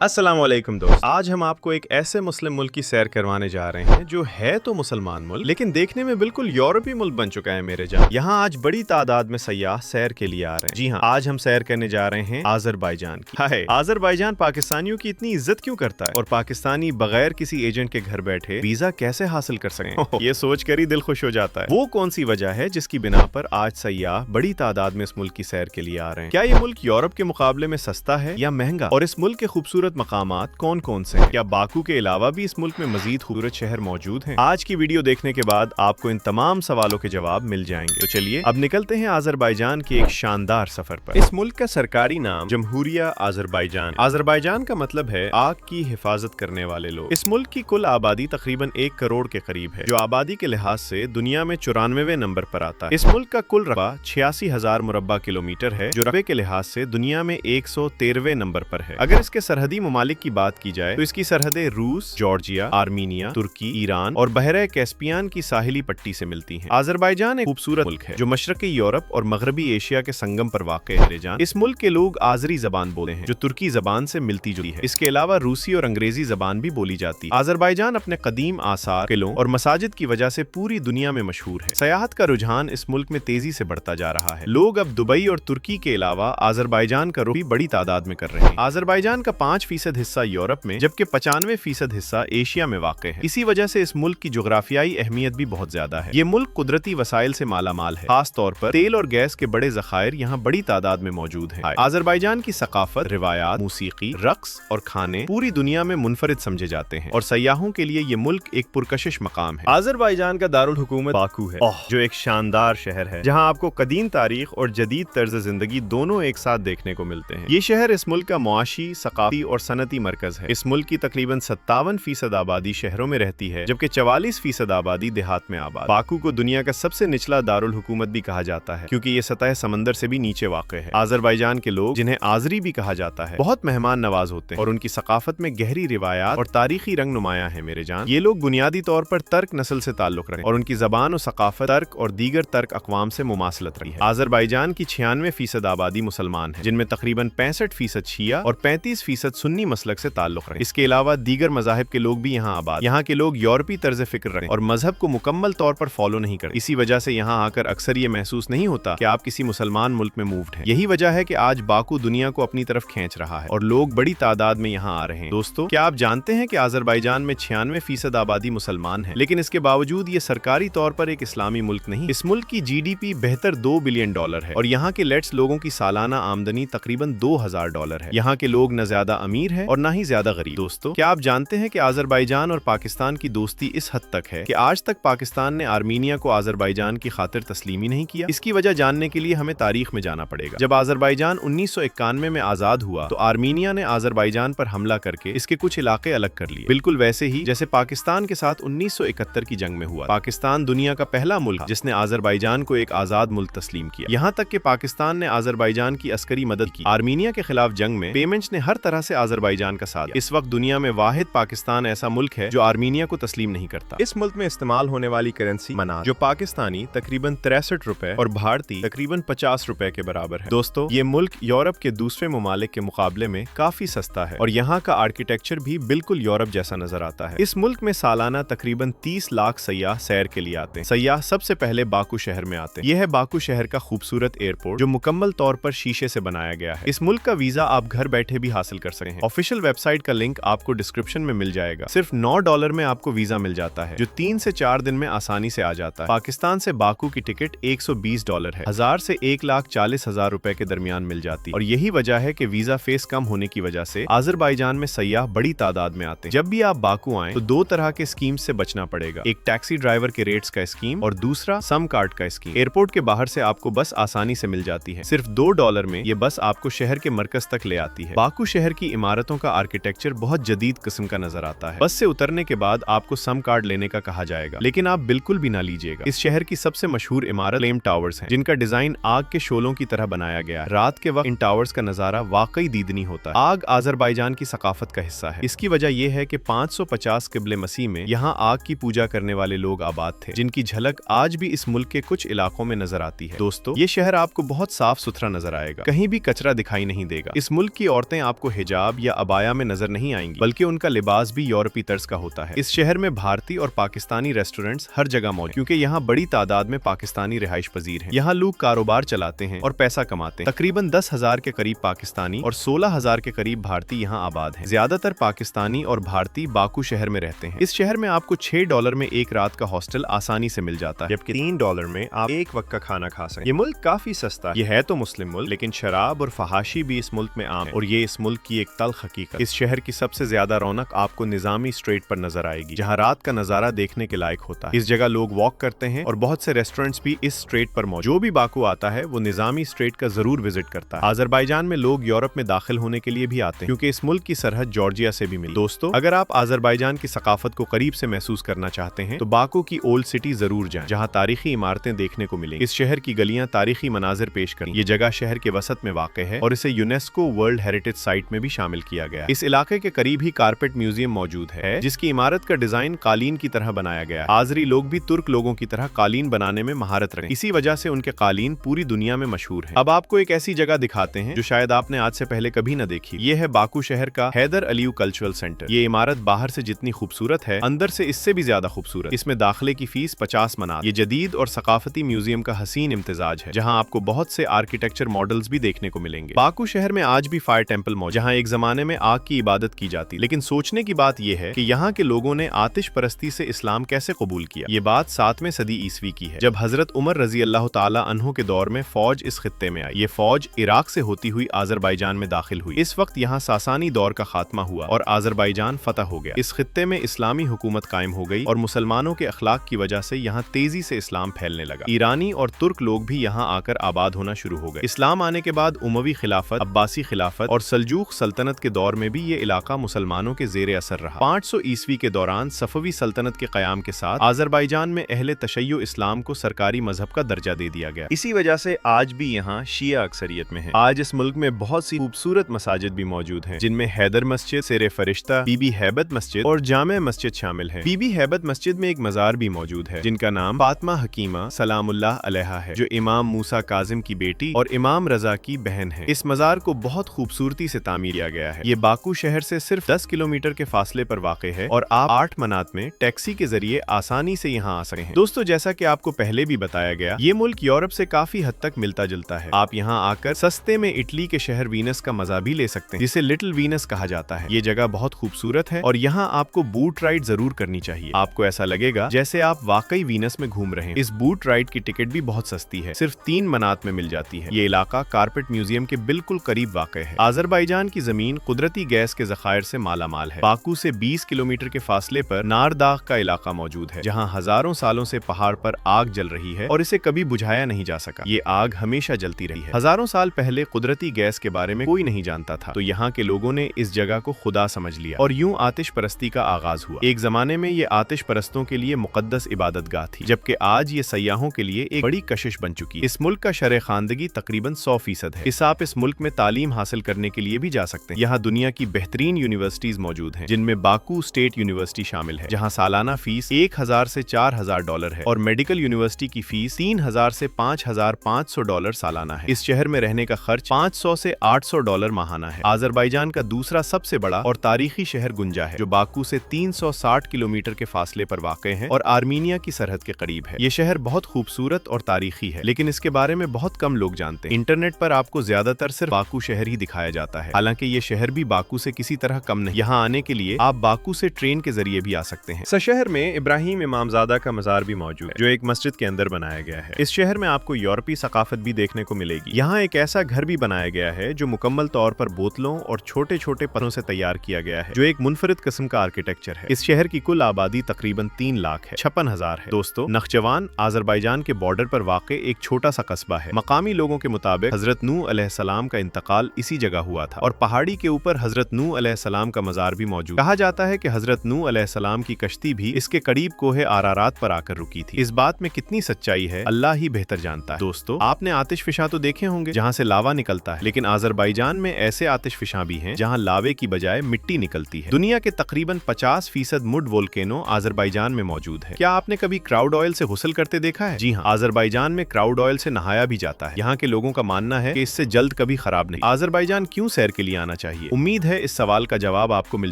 अस्सलाम वालेकुम दोस्त, आज हम आपको एक ऐसे मुस्लिम मुल्क की सैर करवाने जा रहे हैं जो है तो मुसलमान मुल्क लेकिन देखने में बिल्कुल यूरोपीय मुल्क बन चुका है मेरे जान। यहाँ आज बड़ी तादाद में सयाह सैर के लिए आ रहे हैं। जी हाँ, आज हम सैर करने जा रहे हैं आज़रबाईजान की। हाय, आज़रबाईजान पाकिस्तानियों की इतनी इज्जत क्यों करता है और पाकिस्तानी बगैर किसी एजेंट के घर बैठे वीजा कैसे हासिल कर सकें? ये सोच कर ही दिल खुश हो जाता है। वो कौन सी वजह है जिसकी बिना पर आज सयाह बड़ी तादाद में इस मुल्क की सैर के लिए आ रहे हैं? क्या ये मुल्क यूरोप के मुकाबले में सस्ता है या महंगा? और इस मुल्क के खूबसूरत मकामात कौन कौन से हैं? क्या बाकू के अलावा भी इस मुल्क में मजीद खूबसूरत शहर मौजूद हैं? आज की वीडियो देखने के बाद आपको इन तमाम सवालों के जवाब मिल जाएंगे। तो चलिए अब निकलते हैं आज़रबाईजान के एक शानदार सफर पर। इस मुल्क का सरकारी नाम जमहूरिया आज़रबाईजान। आज़रबाईजान का मतलब है आग की हिफाजत करने वाले लोग। इस मुल्क की कुल आबादी तकरीबन 1 करोड़ के करीब है, जो आबादी के लिहाज से दुनिया में 94वें नंबर पर आता है। इस मुल्क का कुल रकबा 86,000 मुरब्बा किलोमीटर है, जो रकबे के लिहाज से दुनिया में 113वें नंबर पर है। अगर इसके सरहदी ममालिक की बात की जाए तो इसकी सरहदें रूस, जॉर्जिया, आर्मीनिया, तुर्की, ईरान और बहरे कैस्पियन की साहिली पट्टी से मिलती हैं। आज़रबाईजान एक खूबसूरत मुल्क है जो मशरकी यूरोप और मगरबी एशिया के संगम पर वाक़ है। इस मुल्क के लोग आज़री ज़बान बोलते हैं, जो तुर्की ज़बान से मिलती जुली है। इसके अलावा रूसी और अंग्रेजी ज़बान भी बोली जाती है। आज़रबाईजान अपने कदीम आसार, किलों और मसाजिद की वजह से पूरी दुनिया में मशहूर है। सयाहत का रुझान इस मुल्क में तेजी से बढ़ता जा रहा है। लोग अब दुबई और तुर्की के अलावा आज़रबाईजान का रुख भी बड़ी तादाद में कर रहे हैं। आज़रबाईजान का 5% हिस्सा यूरोप में जबकि 95% हिस्सा एशिया में वाक़ है। इसी वजह से इस मुल्क की जोग्राफियाई अहमियत भी बहुत ज्यादा है। ये मुल्क कुदरती वसाइल से मालामाल है, खास तौर पर तेल और गैस के बड़े ज़खायर यहाँ बड़ी तादाद में मौजूद है। आज़रबाईजान की सकाफत, रिवायात, मूसीकी, रक्स और खाने पूरी दुनिया में मुनफरिद समझे जाते हैं और सयाहों के लिए ये मुल्क एक पुरकशिश मकाम है। आज़रबाईजान का दारुल हुकूमत बाकू है, जो एक शानदार शहर है जहाँ आपको कदीम तारीख और जदीद तर्ज जिंदगी दोनों एक साथ देखने को मिलते हैं। ये शहर इस मुल्क का मुआशी, सकाफती और सनती मरकज है। इस मुल्क की तकरीबन 57% आबादी शहरों में रहती है, जबकि 44% आबादी देहात में आबाद। बाकू को दुनिया का सबसे निचला दारुल हुकूमत भी कहा जाता है, क्योंकि ये सतह समंदर से भी नीचे वाक़ है। आज़रबाईजान के लोग, जिन्हें आज़री भी कहा जाता है, बहुत मेहमान नवाज होते हैं और उनकी सकाफत में गहरी रिवायात और तारीखी रंग नुमाया है मेरे जान। ये लोग बुनियादी तौर पर तर्क नस्ल से ताल्लुक रखते हैं और उनकी जबान और सकाफत तर्क और दीगर तर्क अक़वाम से मुमासलत रही है। आज़रबाईजान की 96% आबादी मुसलमान है, जिनमें तकरीबन 65% शिया और 35% सुन्नी मसलक से ताल्लुक रखते हैं। इसके अलावा दीगर मज़ाहिब के लोग भी यहाँ आबाद। यहाँ के लोग यूरोपी तर्ज फिक्र रखते हैं और मजहब को मुकम्मल तौर पर फॉलो नहीं करते। इसी वजह से यहाँ आकर अक्सर ये महसूस नहीं होता कि आप किसी मुसलमान मुल्क में मूव्ड हैं। यही वजह है कि आज बाकू दुनिया को अपनी तरफ खींच रहा है और लोग बड़ी तादाद में यहाँ आ रहे हैं। दोस्तों, क्या आप जानते हैं कि आज़रबाईजान में 96% आबादी मुसलमान है, लेकिन इसके बावजूद ये सरकारी तौर पर एक इस्लामी मुल्क नहीं। इस मुल्क की GDP बेहतर $2 बिलियन है और यहाँ के लेट्स लोगों की सालाना आमदनी तकरीबन $2,000 है। यहाँ के लोग न ज्यादा अमीर है और न ही ज्यादा गरीब। दोस्तों, क्या आप जानते हैं कि आज़रबाईजान और पाकिस्तान की दोस्ती इस हद तक है कि आज तक पाकिस्तान ने आर्मीनिया को आज़रबाईजान की खातिर तस्लीम ही नहीं किया? इसकी वजह जानने के लिए हमें तारीख में जाना पड़ेगा। जब आज़रबाईजान 1991 में आजाद हुआ तो आर्मीनिया ने आज़रबाईजान पर हमला करके इसके कुछ इलाके अलग कर लिए, बिल्कुल वैसे ही जैसे पाकिस्तान के साथ 1971 की जंग में हुआ। पाकिस्तान दुनिया का पहला मुल्क जिसने आज़रबाईजान को एक आजाद मुल्क तस्लीम किया। यहाँ तक कि पाकिस्तान ने आज़रबाईजान की अस्करी मदद की। आर्मीनिया के खिलाफ जंग में पेमेंट्स ने हर तरह से आज़रबाईजान का साथ दिया। इस वक्त दुनिया में वाहिद पाकिस्तान ऐसा मुल्क है जो आर्मीनिया को तस्लीम नहीं करता। इस मुल्क में इस्तेमाल होने वाली करेंसी मनात, जो पाकिस्तानी तकरीबन 63 रुपए और भारतीय तकरीबन 50 रुपए के बराबर है। दोस्तों, ये मुल्क यूरोप के दूसरे ममालिक के मुकाबले में काफी सस्ता है और यहाँ का आर्किटेक्चर भी बिल्कुल यूरोप जैसा नजर आता है। इस मुल्क में सालाना तकरीबन 30 लाख सयाह सैर के लिए आते हैं। सयाह सबसे पहले बाकू शहर में आते हैं। यह है बाकू शहर का खूबसूरत एयरपोर्ट, जो मुकम्मल तौर पर शीशे से बनाया गया है। इस मुल्क का वीजा आप घर बैठे भी हासिल कर सकते हैं। ऑफिशियल वेबसाइट का लिंक आपको डिस्क्रिप्शन में मिल जाएगा। सिर्फ $9 में आपको वीजा मिल जाता है, जो 3 से 4 दिन में आसानी से आ जाता है। पाकिस्तान से बाकू की टिकट $120 है, 1000 से 1,40,000 रुपए के दरमियान मिल जाती है। और यही वजह है कि वीजा फीस कम होने की वजह से आज़रबाईजान में सयाह बड़ी तादाद में आते हैं। जब भी आप बाकू आए तो 2 तरह के स्कीम से बचना पड़ेगा, एक टैक्सी ड्राइवर के रेट्स का स्कीम और दूसरा सम कार्ड का स्कीम। एयरपोर्ट के बाहर से आपको बस आसानी से मिल जाती है। सिर्फ $2 में ये बस आपको शहर के मरकज तक ले आती है। बाकू शहर की इमारतों का आर्किटेक्चर बहुत जदीद किस्म का नजर आता है। बस से उतरने के बाद आपको सम कार्ड लेने का कहा जाएगा, लेकिन आप बिल्कुल भी ना लीजिएगा। इस शहर की सबसे मशहूर इमारत फ्लेम टावर्स हैं, जिनका डिजाइन आग के शोलों की तरह बनाया गया है। रात के वक्त इन टावर्स का नजारा वाकई दीदनी होता है। आग आज़रबाईजान की सकाफत का हिस्सा है। इसकी वजह यह है कि 550 क़िबले मसीह में यहाँ आग की पूजा करने वाले लोग आबाद थे, जिनकी झलक आज भी इस मुल्क के कुछ इलाकों में नजर आती है। दोस्तों, ये शहर आपको बहुत साफ सुथरा नजर आएगा, कहीं भी कचरा दिखाई नहीं देगा। इस मुल्क की औरतें आपको हिजाब حجاب या अबाया में नजर नहीं आएंगी, बल्कि उनका लिबास भी यूरोपीय तर्ज का होता है। इस शहर में भारतीय और पाकिस्तानी रेस्टोरेंट्स हर जगह मौजूद, क्योंकि यहाँ बड़ी तादाद में पाकिस्तानी रिहाइश पजीर हैं। यहाँ लोग कारोबार चलाते हैं और पैसा कमाते हैं। तकरीबन 10,000 के करीब पाकिस्तानी और 16,000 के करीब भारतीय यहाँ आबाद हैं। ज्यादातर पाकिस्तानी और भारतीय बाकू शहर में रहते हैं। इस शहर में आपको $6 में एक रात का हॉस्टल आसानी से मिल जाता है, जबकि $3 में आप एक वक्त का खाना खा सकते हैं। ये मुल्क काफी सस्ता है। ये है तो मुस्लिम मुल्क, लेकिन शराब और फहाशी भी इस मुल्क में आम है, और ये इस मुल्क की एक तल्ख हकीकत। इस शहर की सबसे ज्यादा रौनक आपको निजामी स्ट्रीट पर नजर आएगी, जहाँ रात का नजारा देखने के लायक होता है। इस जगह लोग वॉक करते हैं और बहुत से रेस्टोरेंट्स भी इस स्ट्रीट पर मौजूद। जो भी बाकू आता है वो निजामी स्ट्रीट का जरूर विजिट करता है। आज़रबाईजान में लोग यूरोप में दाखिल होने के लिए भी आते हैं, क्योंकि इस मुल्क की सरहद जॉर्जिया से भी मिली। दोस्तों, अगर आप आज़रबाईजान की सकाफत को करीब से महसूस करना चाहते हैं तो बाकू की ओल्ड सिटी जरूर जाएं, जहां तारीखी इमारतें देखने को मिलेंगी। इस शहर की गलियां तारीखी मनाजिर पेश करती हैं। ये जगह शहर के वसत में वाक़ है और इसे यूनेस्को वर्ल्ड हेरिटेज साइट में भी शामिल किया गया है। इस इलाके के करीब ही कारपेट म्यूजियम मौजूद है, जिसकी इमारत का डिजाइन कालीन की तरह बनाया गया है। आजरी लोग भी तुर्क लोगों की तरह कालीन बनाने में महारत रखते हैं, इसी वजह से उनके कालीन पूरी दुनिया में मशहूर है। अब आपको एक ऐसी जगह दिखाते हैं जो शायद आपने आज से पहले कभी न देखी। ये है बाकू शहर का हैदर अलीयू कल्चरल सेंटर। ये इमारत बाहर से जितनी खूबसूरत है, अंदर से इससे भी ज्यादा खूबसूरत। इसमें दाखिले की फीस 50 मनात। ये जदीद और सकाफती म्यूजियम का हसीन इम्तिजाज है, जहाँ आपको बहुत से आर्किटेक्चर मॉडल्स भी देखने को मिलेंगे। बाकू शहर में आज भी फायर टेम्पल मौजूद, जहाँ एक जमाने में आग की इबादत की जाती। लेकिन सोचने की बात यह है कि यहाँ के लोगों ने आतिश परस्ती से इस्लाम कैसे कबूल किया। ये बात 7वें सदी ईस्वी की है, जब हजरत उमर रजी अल्लाह ताला अन्हु के दौर में फौज इस खित्ते में आई। ये फौज इराक से होती हुई आज़रबाईजान में दाखिल हुई। इस वक्त यहाँ सासानी दौर का खात्मा हुआ और आज़रबाईजान फतह हो गया। इस खित्ते में इस्लामी हुकूमत कायम हो गई और मुसलमानों के अखलाक की वजह से यहाँ तेजी से इस्लाम फैलने लगा। ईरानी और तुर्क लोग भी यहाँ आकर आबाद होना शुरू हो गए। इस्लाम आने के बाद उमवी खिलाफत, अब्बासी खिलाफत और सल्जूक सल्तनत के दौर में भी ये इलाका मुसलमानों के जेर असर रहा। 500 ईस्वी के दौरान सफवी सल्तनत के कयाम के साथ आज़रबाईजान में अहले तशय्यो इस्लाम को सरकारी मजहब का दर्जा दे दिया गया। इसी वजह से आज भी यहाँ शिया अक्सरियत में है। आज इस मुल्क में बहुत सी खूबसूरत मसाजिद भी मौजूद हैं, जिनमें हैदर मस्जिद, सेरे फरिश्ता, बीबी हैबत मस्जिद और जामे मस्जिद शामिल है। बीबी हैबत मस्जिद में एक मजार भी मौजूद है, जिनका नाम फातिमा हकीमा सलामुल्लाह अलैहा है, जो इमाम मूसा काजिम की बेटी और इमाम रजा की बहन है। इस मजार को बहुत खूबसूरती से तामीर किया गया है। ये बाकू शहर से सिर्फ 10 किलोमीटर के फासले पर वाक़े है और आप 8 मनात में टैक्सी के जरिए आसानी से यहाँ आ सकते हैं। दोस्तों, जैसा कि आपको पहले भी बताया गया, ये मुल्क यूरोप से काफी हद तक मिलता जुलता है। आप यहाँ आकर सस्ते में इटली के शहर वीनस का मजा भी ले सकते हैं, जिसे लिटिल वीनस कहा जाता है। ये जगह बहुत खूबसूरत है और यहाँ आपको बूट राइड जरूर करनी चाहिए। आपको ऐसा लगेगा जैसे आप वाकई वीनस में घूम रहे हैं। इस बूट राइड की टिकट भी बहुत सस्ती है, सिर्फ 3 मनात में मिल जाती है। ये इलाका कारपेट म्यूजियम के बिल्कुल करीब वाक़ है। आज़रबाईजान की जमीन कुदरती गैस के ज़खायर से मालामाल है। बाकू से 20 किलोमीटर के फासले पर नारदाग का इलाका मौजूद है, जहाँ हजारों सालों से पहाड़ पर आग जल रही है और इसे कभी बुझाया नहीं जा सका। ये आग हमेशा जलती रही है। हजारों साल पहले कुदरती गैस के बारे में कोई नहीं जानता था, तो यहाँ के लोगों ने इस जगह को खुदा समझ लिया और यूं आतिश परस्ती का आगाज हुआ। एक जमाने में ये आतिश परस्तों के लिए मुकद्दस इबादतगाह थी, जबकि आज ये सयाहों के लिए एक बड़ी कशिश बन चुकी है। इस मुल्क का शरह खानदगी तकरीबन 100% है। इस आप इस मुल्क में तालीम हासिल करने के लिए भी जा सकते हैं। यहाँ दुनिया की बेहतरीन यूनिवर्सिटीज मौजूद हैं, जिनमें बाकू स्टेट यूनिवर्सिटी शामिल है, जहाँ सालाना फीस $1,000 से $4,000 है और मेडिकल यूनिवर्सिटी की फीस $3,000 से $5,500 सालाना है। इस शहर में रहने का खर्च $500 से $800 माहाना है। आज़रबाईजान का दूसरा सबसे बड़ा और तारीखी शहर गुंजा है, जो बाकू से 360 किलोमीटर के फासले पर वाक़े है और आर्मीनिया की सरहद के करीब है। ये शहर बहुत खूबसूरत और तारीखी है, लेकिन इसके बारे में बहुत कम लोग जानते हैं। इंटरनेट पर आपको ज्यादातर सिर्फ बाकू शहर ही दिखाया जाता है, हालांकि ये शहर भी बाकू से किसी तरह कम नहीं। यहाँ आने के लिए आप बाकू से ट्रेन के जरिए भी आ सकते हैं। शहर में इब्राहिम इमामजादा का मजार भी मौजूद है, जो एक मस्जिद के अंदर बनाया गया है। इस शहर में आपको यूरोपीय सकाफत भी देखने को मिलेगी। यहाँ एक ऐसा घर भी बनाया गया है जो मुकम्मल तौर पर बोतलों और छोटे छोटे पत्थरों से तैयार किया गया है, जो एक मुनफरिद किस्म का आर्किटेक्चर है। इस शहर की कुल आबादी तकरीबन 3 लाख है, 56,000 है। दोस्तों, नख्चवान आज़रबाईजान के बॉर्डर पर वाक़े एक छोटा सा कस्बा है। मकामी लोगों के मुताबिक हजरत नूह अलैहिस्सलाम का इंतकाल इसी जगह हुआ था और पहाड़ी के ऊपर हजरत नूह अलैहिस्सलाम का मजार भी मौजूद। कहा जाता है कि हजरत नूह अलैहिस्सलाम की कश्ती भी इसके करीब कोहे आरारात पर आकर रुकी थी। इस बात में कितनी सच्चाई है, अल्लाह ही बेहतर जानता है। दोस्तों, आपने आतिशफिशा तो देखे होंगे जहाँ से लावा निकलता है, लेकिन आज़रबाईजान में ऐसे आतिशफिशा भी हैं जहाँ लावे की बजाय मिट्टी निकलती है। दुनिया के तकरीबन 50% मुड वोल्केनो आज़रबाईजान में मौजूद है। क्या आपने कभी क्राउड ऑयल से गुस्ल करते देखा है? जी हाँ, आज़रबाईजान में क्राउड ऑयल से नहाया भी जाता है। यहाँ के लोगों का मानना है कि इससे जल्द कभी खराब नहीं। आज़रबाईजान क्यों सैर के लिए आना चाहिए? उम्मीद है इस सवाल का जवाब आपको मिल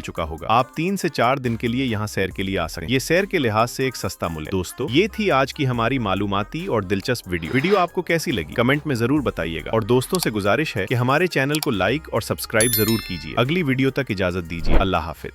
चुका होगा। आप 3 से 4 दिन के लिए यहाँ सैर के लिए आ सकते हैं। ये सैर के लिहाज से एक सस्ता मूल्य। दोस्तों, ये थी आज की हमारी मालूमाती और दिलचस्प वीडियो आपको कैसी लगी कमेंट में जरूर बताइएगा, और दोस्तों से गुजारिश है कि हमारे चैनल को लाइक और सब्सक्राइब जरूर कीजिए। अगली वीडियो तक इजाजत दीजिए। अल्लाह हाफिज।